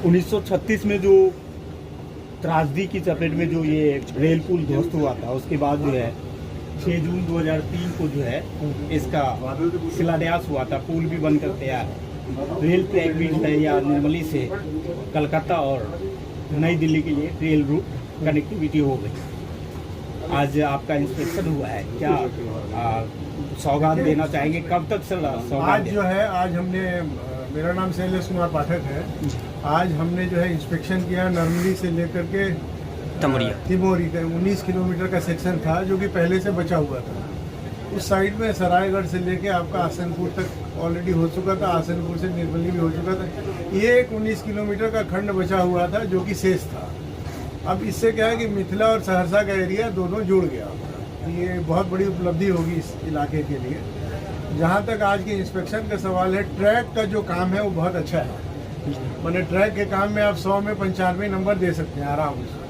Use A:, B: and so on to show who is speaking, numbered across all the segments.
A: 1936 में जो त्रासदी की चपेट में जो ये रेल पुल ध्वस्त हुआ था, उसके बाद जो है 6 जून 2003 को जो है इसका शिलान्यास हुआ था। पुल भी बनकर तैयार है। रेल ट्रैक भी या निर्मली से कलकत्ता और नई दिल्ली के लिए रेल रूट कनेक्टिविटी हो गई। आज आपका इंस्पेक्शन हुआ है, क्या सौगात देना चाहेंगे? कब तक सौगात?
B: आज जो है, आज हमने, मेरा नाम शैलेश कुमार पाठक है। आज हमने जो है इंस्पेक्शन किया नर्मली से लेकर के तिमोरी का 19 किलोमीटर का सेक्शन था जो कि पहले से बचा हुआ था। उस साइड में सरायगढ़ से लेके आपका आसनपुर तक ऑलरेडी हो चुका था, आसनपुर से निर्मली भी हो चुका था। ये एक 19 किलोमीटर का खंड बचा हुआ था जो कि शेष था। अब इससे क्या है कि मिथिला और सहरसा का एरिया दोनों जुड़ गया। ये बहुत बड़ी उपलब्धि होगी इस इलाके के लिए। जहाँ तक आज के इंस्पेक्शन का सवाल है, ट्रैक का जो काम है वो बहुत अच्छा है। मैंने ट्रैक के काम में आप 100 में 95 नंबर दे सकते हैं आराम से।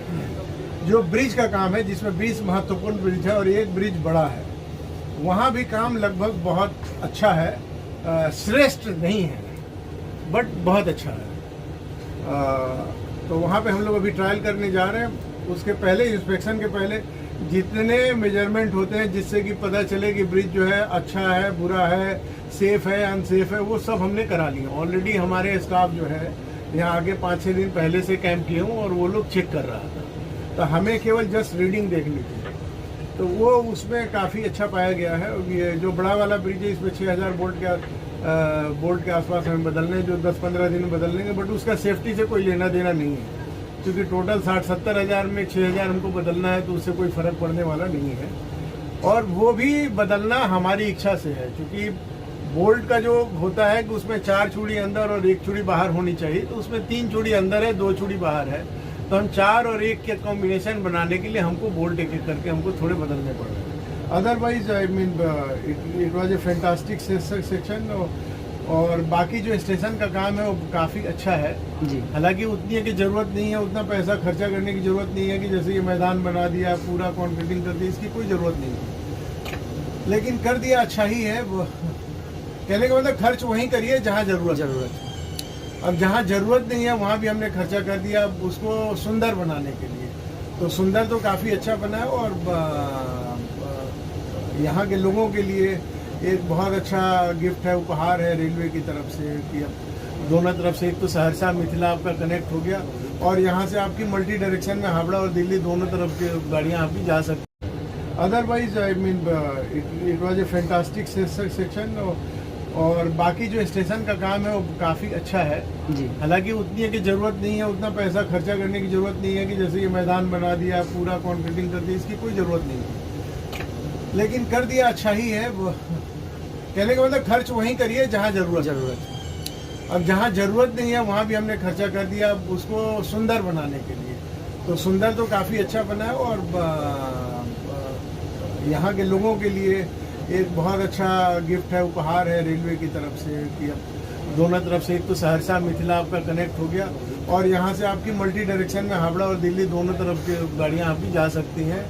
B: जो ब्रिज का काम है, जिसमें 20 महत्वपूर्ण ब्रिज है और एक ब्रिज बड़ा है, वहाँ भी काम लगभग बहुत अच्छा है। श्रेष्ठ नहीं है बट बहुत अच्छा है। तो वहाँ पे हम लोग अभी ट्रायल करने जा रहे हैं। उसके पहले, इंस्पेक्शन के पहले जितने मेजरमेंट होते हैं जिससे कि पता चले कि ब्रिज जो है अच्छा है, बुरा है, सेफ है, अनसेफ है, वो सब हमने करा लिए। ऑलरेडी हमारे स्टाफ जो है यहाँ आगे 5-6 दिन पहले से कैंप किए हूँ और वो लोग चेक कर रहा था। तो हमें केवल जस्ट रीडिंग देखनी थी, तो वो उसमें काफ़ी अच्छा पाया गया है। ये जो बड़ा वाला ब्रिज है, इसमें 6000 बोल्ट के आसपास हमें बदलने, जो 10-15 दिन में बदल लेंगे, बट उसका सेफ्टी से कोई लेना देना नहीं है, क्योंकि टोटल 60-70 हज़ार में 6000 हमको बदलना है, तो उससे कोई फ़र्क पड़ने वाला नहीं है। और वो भी बदलना हमारी इच्छा से है, क्योंकि बोल्ट का जो होता है कि उसमें 4 चूड़ी अंदर और 1 चूड़ी बाहर होनी चाहिए, तो उसमें 3 चूड़ी अंदर है, 2 चूड़ी बाहर है। तो हम 4 और 1 के कॉम्बिनेशन बनाने के लिए हमको बोल्ट एक एक करके हमको थोड़े बदलने पड़ रहे हैं। Otherwise I mean it was a fantastic section. और बाकी जो स्टेशन का काम है वो काफ़ी अच्छा है जी। हालांकि उतनी है कि ज़रूरत नहीं है, उतना पैसा खर्चा करने की ज़रूरत नहीं है कि जैसे ये मैदान बना दिया, पूरा कॉन्क्रीटिंग कर दी, इसकी कोई ज़रूरत नहीं है। लेकिन कर दिया अच्छा ही है। कहने का मतलब खर्च वहीं करिए जहाँ ज़रूरत है। अब जहाँ ज़रूरत नहीं है वहाँ भी हमने खर्चा कर दिया उसको सुंदर बनाने के लिए। तो सुंदर तो काफ़ी अच्छा बना है और यहाँ के लोगों के लिए एक बहुत अच्छा गिफ्ट है, उपहार है रेलवे की तरफ से कि अब दोनों तरफ से, एक तो सहरसा मिथिला आपका कनेक्ट हो गया और यहाँ से आपकी मल्टी डायरेक्शन में हावड़ा और दिल्ली दोनों तरफ की गाड़ियाँ आपकी जा सकती हैं। Otherwise I mean it was a fantastic section. और बाकी जो स्टेशन का काम है वो काफ़ी अच्छा है जी। हालांकि उतनी है कि ज़रूरत नहीं है, उतना पैसा खर्चा करने की ज़रूरत नहीं है कि जैसे ये मैदान बना दिया, पूरा कॉन्क्रीटिंग कर दी, इसकी कोई ज़रूरत नहीं है। लेकिन कर दिया अच्छा ही है। कहने का मतलब खर्च वहीं करिए जहाँ ज़रूरत है। अब जहाँ ज़रूरत नहीं है वहाँ भी हमने खर्चा कर दिया उसको सुंदर बनाने के लिए। तो सुंदर तो काफ़ी अच्छा बना है और यहाँ के लोगों के लिए एक बहुत अच्छा गिफ्ट है, उपहार है रेलवे की तरफ से कि अब दोनों तरफ से, एक तो सहरसा मिथिला आपका कनेक्ट हो गया और यहाँ से आपकी मल्टी डायरेक्शन में हावड़ा और दिल्ली दोनों तरफ की गाड़ियाँ आपकी जा सकती हैं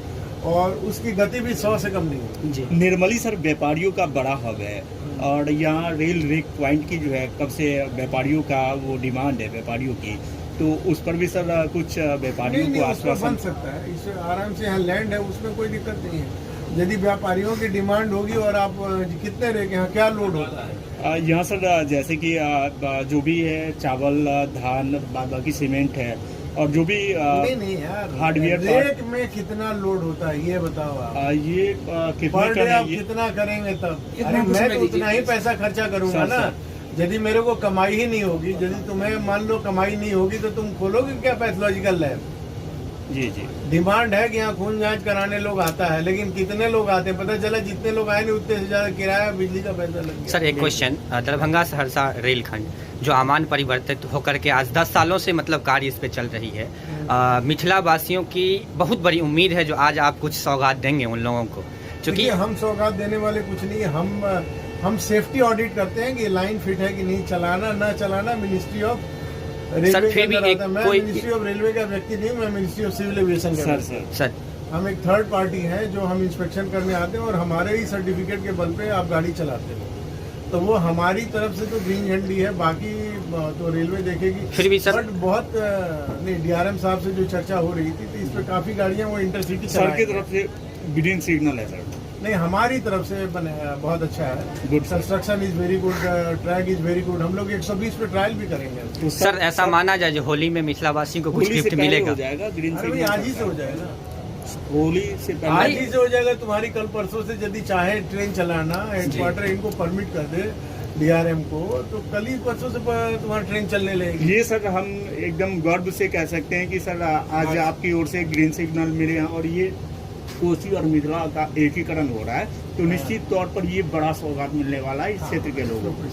B: और उसकी गति भी 100 से कम नहीं है जी।
A: निर्मली सर व्यापारियों का बड़ा हब है और यहाँ रेल रेक पॉइंट की जो है कब से व्यापारियों का वो डिमांड है व्यापारियों की, तो उस पर भी सर कुछ व्यापारियों को आश्वासन
B: बन सकता है। इससे आराम से यहाँ लैंड है, उसमें कोई दिक्कत नहीं है। यदि व्यापारियों की डिमांड होगी और आप कितने रेक यहाँ क्या लोड होता है
A: यहाँ सर, जैसे कि जो भी है चावल, धान, बाकी सीमेंट है और जो भी
B: नहीं यार,
A: हार्डवेयर
B: रेक में कितना लोड होता है ये बताओ आप।
A: ये
B: कितना करेंगे तब? अरे मैं तो उतना ही पैसा खर्चा करूंगा ना। यदि मेरे को कमाई ही नहीं होगी, यदि तुम्हें मान लो कमाई नहीं होगी तो तुम खोलोगे क्या पैथोलॉजिकल लैब?
A: जी।
B: डिमांड है कि यहाँ खून जांच कराने लोग आता है, लेकिन कितने लोग आते हैं पता चला जितने लोग आए नहीं उतने से ज्यादा किराया बिजली का पैसा लग गया।
C: सर एक क्वेश्चन, दरभंगा सहरसा रेलखंड जो आमान परिवर्तित होकर के आज 10 सालों से मतलब कार्य इस पे चल रही है, मिथिला वासियों की बहुत बड़ी उम्मीद है जो आज आप कुछ सौगात देंगे उन लोगों को, क्योंकि
B: हम सौगात देने वाले कुछ नहीं, हम सेफ्टी ऑडिट करते हैं कि लाइन फिट है कि नहीं, चलाना ना चलाना मिनिस्ट्री ऑफ रेलवे के अंदर आता है। मैं मिनिस्ट्री ऑफ रेलवे का व्यक्ति नहीं, मैं मिनिस्ट्री ऑफ सिविल एविएशन का
C: सर
B: हम एक थर्ड पार्टी है जो हम इंस्पेक्शन करने आते हैं और हमारे ही सर्टिफिकेट के बल पे आप गाड़ी चलाते हो। तो वो हमारी तरफ से तो ग्रीन झंडी है, बाकी तो रेलवे देखेगी।
C: फिर भी सर
B: बट बहुत नहीं, डीआरएम साहब से जो चर्चा हो रही थी तो इस पे काफी गाड़ियां वो इंटरसिटी
A: सर की तरफ से ग्रीन सिग्नल है सर।
B: नहीं, हमारी तरफ से बहुत अच्छा है।
A: Good
B: construction is very good, track is very good. हम लोग 120 पे ट्रायल भी करेंगे।
A: तो
C: सर ऐसा माना जाए जो होली में मिथिला वासियों को कुछ
A: होली से
C: गिफ्ट
A: पहले
C: मिलेगा?
A: हो जाएगा ग्रीन
B: अरे भाई,
A: सिग्नल
B: आज ही से हो जाएगा,
A: होली से
B: आज
A: पहले।
B: ही से हो जाएगा। तुम्हारी कल परसों से यदि चाहे ट्रेन चलाना, हेडक्वार्टर इनको परमिट कर दे डीआरएम को, तो कल ही परसों से तुम्हारी ट्रेन चलने लगेगी।
A: ये सर हम एकदम गर्व से कह सकते हैं कि सर आज आपकी ओर से ग्रीन सिग्नल मिले हैं और ये कोसी और मिथिला का एकीकरण हो रहा है, तो निश्चित तौर पर ये बड़ा सौगात मिलने वाला है इस क्षेत्र के लोगों को।